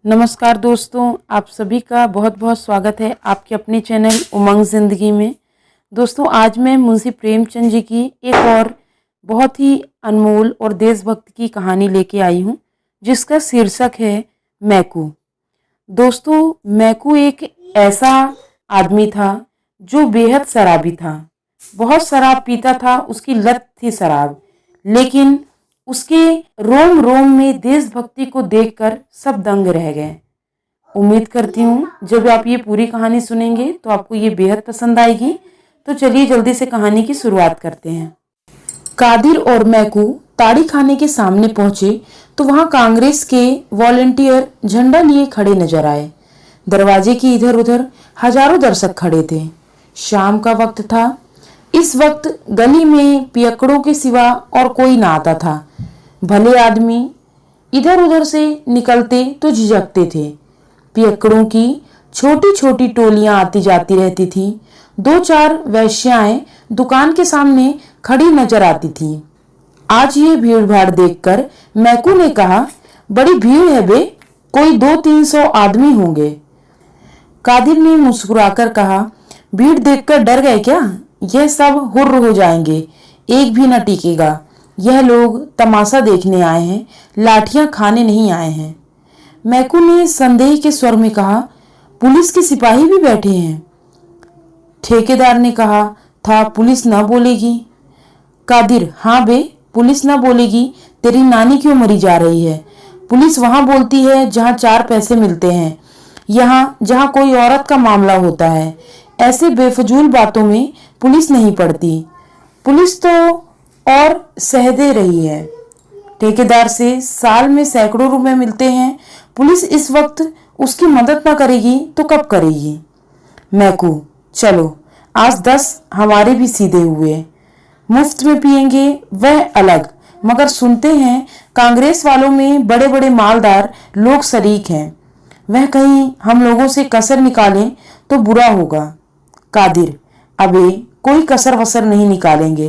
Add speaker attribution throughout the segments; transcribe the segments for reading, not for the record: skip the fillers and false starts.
Speaker 1: नमस्कार दोस्तों, आप सभी का बहुत बहुत स्वागत है आपके अपने चैनल उमंग ज़िंदगी में। दोस्तों, आज मैं मुंशी प्रेमचंद जी की एक और बहुत ही अनमोल और देशभक्त की कहानी लेके आई हूँ, जिसका शीर्षक है मैकू। दोस्तों, मैकू एक ऐसा आदमी था जो बेहद शराबी था। बहुत शराब पीता था, उसकी लत थी शराब। लेकिन उसके रोम रोम में देशभक्ति को देखकर सब दंग रह गए। उम्मीद करती हूँ जब आप ये पूरी कहानी सुनेंगे तो आपको ये बेहद पसंद आएगी। तो चलिए जल्दी से कहानी की शुरुआत करते हैं। कादिर और मैकू ताड़ी खाने के सामने पहुंचे तो वहां कांग्रेस के वॉलेंटियर झंडा लिए खड़े नजर आए। दरवाजे के इधर उधर हजारों दर्शक खड़े थे। शाम का वक्त था। इस वक्त गली में पियक्कड़ों के सिवा और कोई ना आता था। भले आदमी इधर उधर से निकलते तो झिझकते थे। पियक्कड़ों की छोटी छोटी टोलियां आती जाती रहती थी। दो चार वैश्याएं दुकान के सामने खड़ी नजर आती थी। आज ये भीड़ भाड़ देखकर मैकू ने कहा, बड़ी भीड़ है बे, कोई 200-300 आदमी होंगे। कादिर ने मुस्कुराकर कहा, भीड़ देखकर डर गए क्या? यह सब हुर्र हो जाएंगे, एक भी न टिकेगा। यह लोग तमाशा देखने आए हैं, लाठियां खाने नहीं आए हैं। मैकू ने संदेह के स्वर में कहा, पुलिस के सिपाही भी बैठे हैं। ठेकेदार ने कहा था पुलिस न बोलेगी। कादिर, हाँ बे, पुलिस न बोलेगी। तेरी नानी क्यों मरी जा रही है? पुलिस वहां बोलती है जहां 4 पैसे मिलते हैं, यहाँ जहां कोई औरत का मामला होता है। ऐसे बेफजूल बातों में पुलिस नहीं पड़ती। पुलिस तो और सह दे रही है। ठेकेदार से साल में सैकड़ों रुपए मिलते हैं। पुलिस इस वक्त उसकी मदद ना करेगी तो कब करेगी? मैकू, चलो आज 10 हमारे भी सीधे हुए। मुफ्त में पिएंगे वह अलग, मगर सुनते हैं कांग्रेस वालों में बड़े बड़े मालदार लोग शरीक हैं। वह कहीं हम लोगों से कसर निकालें तो बुरा होगा। कादिर, अबे कोई कसर वसर नहीं निकालेंगे।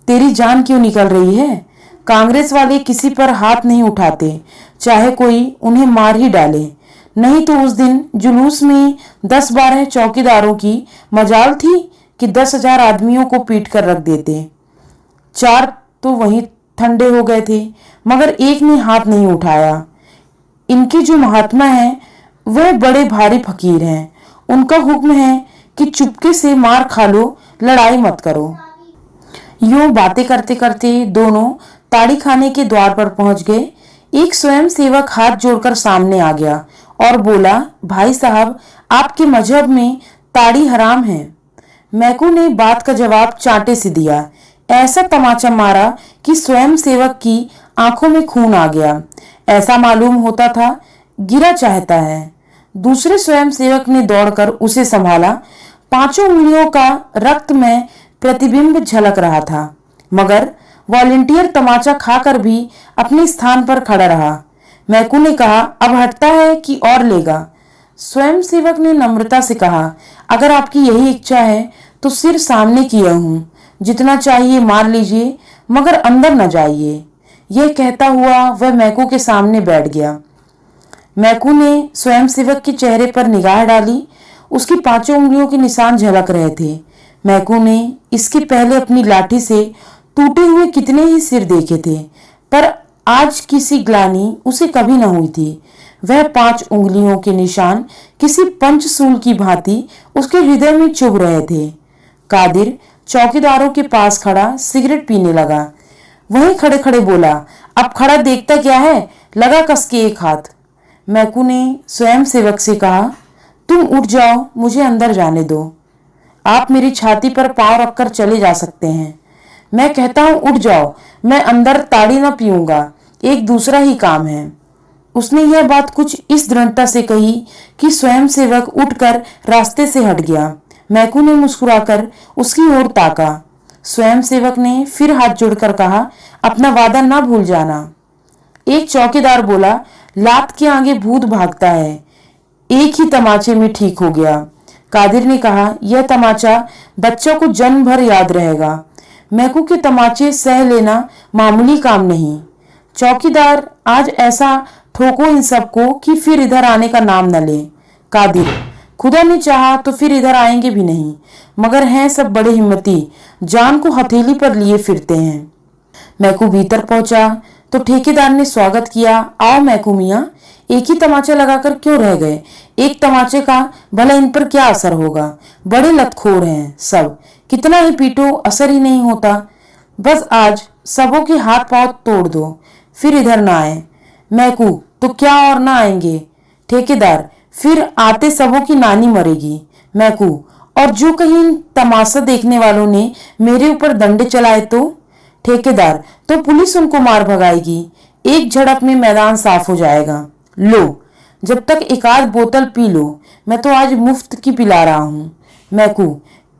Speaker 1: तेरी जान क्यों निकल रही है? कांग्रेस वाले किसी पर हाथ नहीं उठाते, चाहे कोई उन्हें मार ही डाले। नहीं तो उस दिन जुलूस में 10-12 चौकीदारों की मजाल थी कि 10,000 आदमियों को पीट कर रख देते। 4 तो वहीं ठंडे हो गए थे, मगर एक ने हाथ नहीं उठाया। इनके जो महात्मा हैं वह बड़े भारी फकीर हैं। उनका हुक्म है कि चुपके से मार खा लो, लड़ाई मत करो। यूं बातें करते करते दोनों ताड़ी खाने के द्वार पर पहुंच गए। एक स्वयं सेवक हाथ जोड़कर सामने आ गया और बोला, भाई साहब, आपके मजहब में ताड़ी हराम है। मैकू ने बात का जवाब चांटे से दिया। ऐसा तमाचा मारा कि स्वयं सेवक की आंखों में खून आ गया। ऐसा मालूम होता था गिरा चाहता है। दूसरे स्वयं सेवक ने दौड़कर उसे संभाला। 5 उंगलियों का रक्त में प्रतिबिंब झलक रहा था, मगर वॉलेंटियर तमाचा खाकर भी अपने स्थान पर खड़ा रहा। मैकू ने कहा, अब हटता है कि और लेगा? स्वयं सेवक ने नम्रता से कहा, अगर आपकी यही इच्छा है तो सिर सामने किया हूँ, जितना चाहिए मार लीजिए, मगर अंदर न जाइए। यह कहता हुआ वह मैकू के सामने बैठ गया। मैकू ने स्वयं सेवक के चेहरे पर निगाह डाली। उसकी 5 उंगलियों के निशान झलक रहे थे। मैकू ने इसके पहले अपनी लाठी से टूटे हुए कितने ही सिर देखे थे, पर आज किसी ग्लानि उसे कभी न हुई थी। वह 5 उंगलियों के निशान किसी पंचसूल की भांति उसके हृदय में चुभ रहे थे। कादिर चौकीदारों के पास खड़ा सिगरेट पीने लगा। वहीं खड़े खड़े बोला, अब खड़ा देखता क्या है, लगा कस के एक हाथ। मैकू ने स्वयं सेवक से कहा, तुम उठ जाओ, मुझे अंदर जाने दो। आप मेरी छाती पर पांव रखकर चले जा सकते हैं। मैं कहता हूं उठ जाओ, मैं अंदर ताड़ी न पीऊंगा, एक दूसरा ही काम है। उसने यह बात कुछ इस दृढ़ता से कही कि स्वयं सेवक उठकर रास्ते से हट गया। मैकू ने मुस्कुराकर उसकी ओर ताका। स्वयं सेवक ने फिर हाथ जोड़कर कहा, अपना वादा ना भूल जाना। एक चौकीदार बोला, लात के आगे भूत भागता है, एक ही तमाचे में ठीक हो गया। कादिर ने कहा, यह तमाचा बच्चों को जन्म भर याद रहेगा। मैकू के तमाचे सह लेना मामूली काम नहीं। चौकीदार आज ऐसा ठोको इन सबको कि फिर इधर आने का नाम न ले। कादिर, खुदा ने चाहा तो फिर इधर आएंगे भी नहीं, मगर हैं सब बड़े हिम्मती, जान को हथेली पर लिए फिरते हैं। मैकू भीतर पहुंचा तो ठेकेदार ने स्वागत किया। आओ मैकू मियाँ, एक ही तमाचा लगाकर क्यों रह गए? एक तमाचे का भला इन पर क्या असर होगा? बड़े लतखोर हैं सब, कितना ही पीटो असर ही नहीं होता। बस आज सबों के हाथ पांव तोड़ दो, फिर इधर ना आए। मैकू, तो क्या और ना आएंगे? ठेकेदार, फिर आते सबों की नानी मरेगी। मैकू, और जो कहीं तमाशा देखने वालों ने मेरे ऊपर डंडे चलाए तो? ठेकेदार, तो पुलिस उनको मार भगाएगी, एक झड़प में मैदान साफ हो जाएगा। लो, जब तक एक आध बोतल पी लो, मैं तो आज मुफ्त की पिला रहा हूँ। मैकू,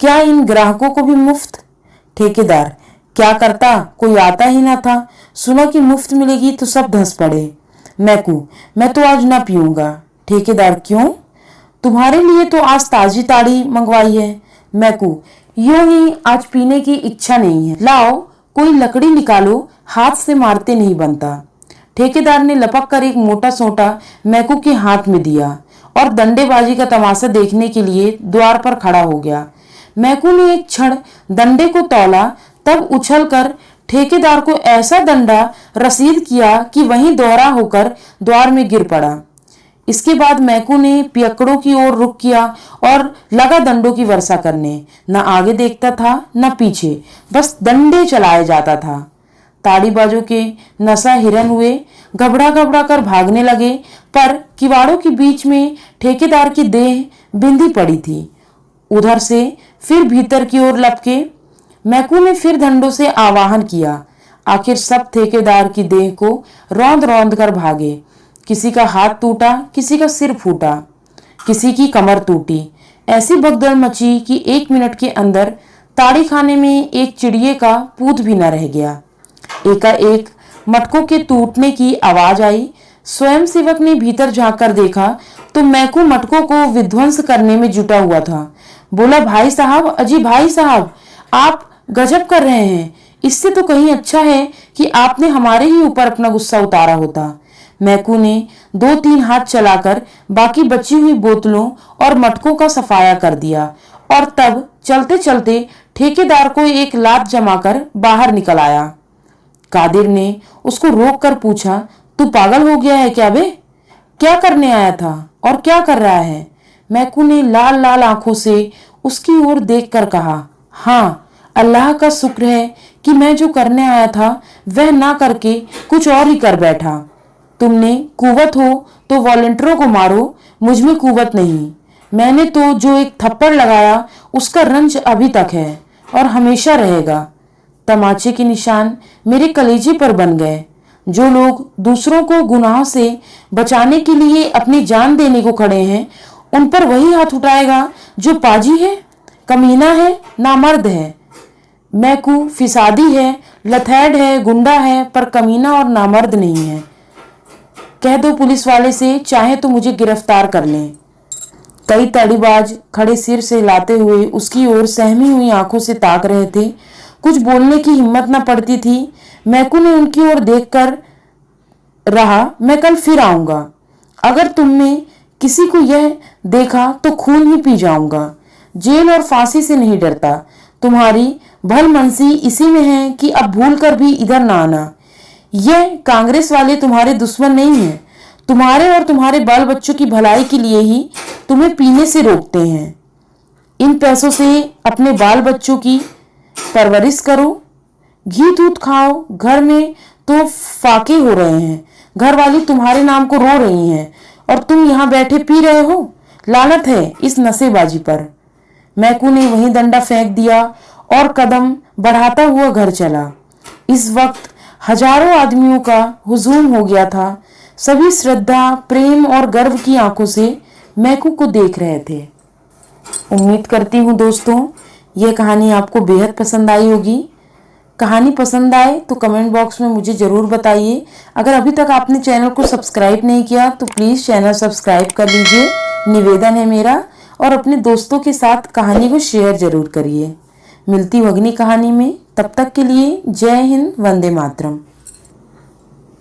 Speaker 1: क्या इन ग्राहकों को भी मुफ्त? ठेकेदार, क्या करता, कोई आता ही ना था, सुना कि मुफ्त मिलेगी तो सब धंस पड़े। मैकू, मैं तो आज ना पीऊंगा। ठेकेदार, क्यों? तुम्हारे लिए तो आज ताजी ताड़ी मंगवाई है। मैकू, यूं ही आज पीने की इच्छा नहीं है। लाओ कोई लकड़ी निकालो, हाथ से मारते नहीं बनता। ठेकेदार ने लपक कर एक मोटा सोटा मैकू के हाथ में दिया और डंडेबाजी का तमाशा देखने के लिए द्वार पर खड़ा हो गया। मैकू ने एक क्षण डंडे को तौला, तब उछलकर ठेकेदार को ऐसा डंडा रसीद किया कि वहीं दोहरा होकर द्वार में गिर पड़ा। इसके बाद मैकू ने पियक्कड़ों की ओर रुख किया और लगा डंडों की वर्षा करने। न आगे देखता था न पीछे, बस डंडे चलाए जाता था। ताड़ीबाजों के नशा हिरन हुए, घबरा घबरा कर भागने लगे, पर किवाड़ों के बीच में ठेकेदार की देह बिंधी पड़ी थी। उधर से फिर भीतर की ओर लपके। मैकू ने फिर डंडों से आवाहन किया। आखिर सब ठेकेदार की देह को रौंद रौंद कर भागे। किसी का हाथ टूटा, किसी का सिर फूटा, किसी की कमर टूटी। ऐसी भगदड़ मची कि 1 मिनट के अंदर ताड़ी खाने में एक चिड़िए का पूत भी न रह गया। एकाएक मटकों के टूटने की आवाज आई। स्वयं सेवक ने भीतर झांककर देखा तो मैकू मटकों को विध्वंस करने में जुटा हुआ था। बोला, भाई साहब, अजी भाई साहब, आप गजब कर रहे हैं। इससे तो कहीं अच्छा है कि आपने हमारे ही ऊपर अपना गुस्सा उतारा होता। मैकू ने 2-3 हाथ चलाकर बाकी बची हुई बोतलों और मटकों का सफाया कर दिया और तब चलते चलते ठेकेदार को एक लात जमाकर बाहर निकल आया। कादिर ने उसको रोक कर पूछा, तू पागल हो गया है क्या बे? क्या करने आया था और क्या कर रहा है? मैकू ने लाल लाल आंखों से उसकी ओर देखकर कहा, हाँ, अल्लाह का शुक्र है कि मैं जो करने आया था वह ना करके कुछ और ही कर बैठा। तुमने कुवत हो तो वॉलंटियरों को मारो, मुझ में कुवत नहीं। मैंने तो जो एक थप्पड़ लगाया उसका रंज अभी तक है और हमेशा रहेगा। तमाचे के निशान मेरे कलेजे पर बन गए। जो लोग दूसरों को गुनाह से बचाने के लिए अपनी जान देने को खड़े हैं, उन पर वही हाथ उठाएगा जो पाजी है, कमीना है, नामर्द है। मैकू फिसादी है, लथैड़ है, गुंडा है, पर कमीना और नामर्द नहीं है। कह दो पुलिस वाले से, चाहे तो मुझे गिरफ्तार कर लें। कई ताड़ीबाज खड़े सिर से हिलाते हुए उसकी ओर सहमी हुई आंखों से ताक रहे थे। कुछ बोलने की हिम्मत न पड़ती थी। मैकू ने उनकी ओर देखकर रहा, मैं कल फिर आऊंगा। अगर तुम में किसी को यह देखा तो खून ही पी जाऊंगा। जेल और फांसी से नहीं डरता। तुम्हारी भलमनसी इसी में है कि अब भूल कर भी इधर ना आना। यह कांग्रेस वाले तुम्हारे दुश्मन नहीं हैं। तुम्हारे और तुम्हारे बाल बच्चों की भलाई के लिए ही तुम्हें पीने से रोकते हैं। इन पैसों से अपने बाल बच्चों की परवरिश करो, घी दूध खाओ। घर में तो फाके हो रहे हैं, घर वाली तुम्हारे नाम को रो रही हैं और तुम यहाँ बैठे पी रहे हो। लानत है इस नशेबाजी पर। मैकू ने वहीं डंडा फेंक दिया और कदम बढ़ाता हुआ घर चला। इस वक्त हजारों आदमियों का हुजूम हो गया था। सभी श्रद्धा, प्रेम और गर्व की आंखों से मैकू को देख रहे थे। उम्मीद करती हूँ दोस्तों यह कहानी आपको बेहद पसंद आई होगी। कहानी पसंद आए तो कमेंट बॉक्स में मुझे ज़रूर बताइए। अगर अभी तक आपने चैनल को सब्सक्राइब नहीं किया तो प्लीज़ चैनल सब्सक्राइब कर लीजिए, निवेदन है मेरा। और अपने दोस्तों के साथ कहानी को शेयर ज़रूर करिए। मिलती हूँ अगली कहानी में, तब तक के लिए जय हिंद, वंदे मातरम।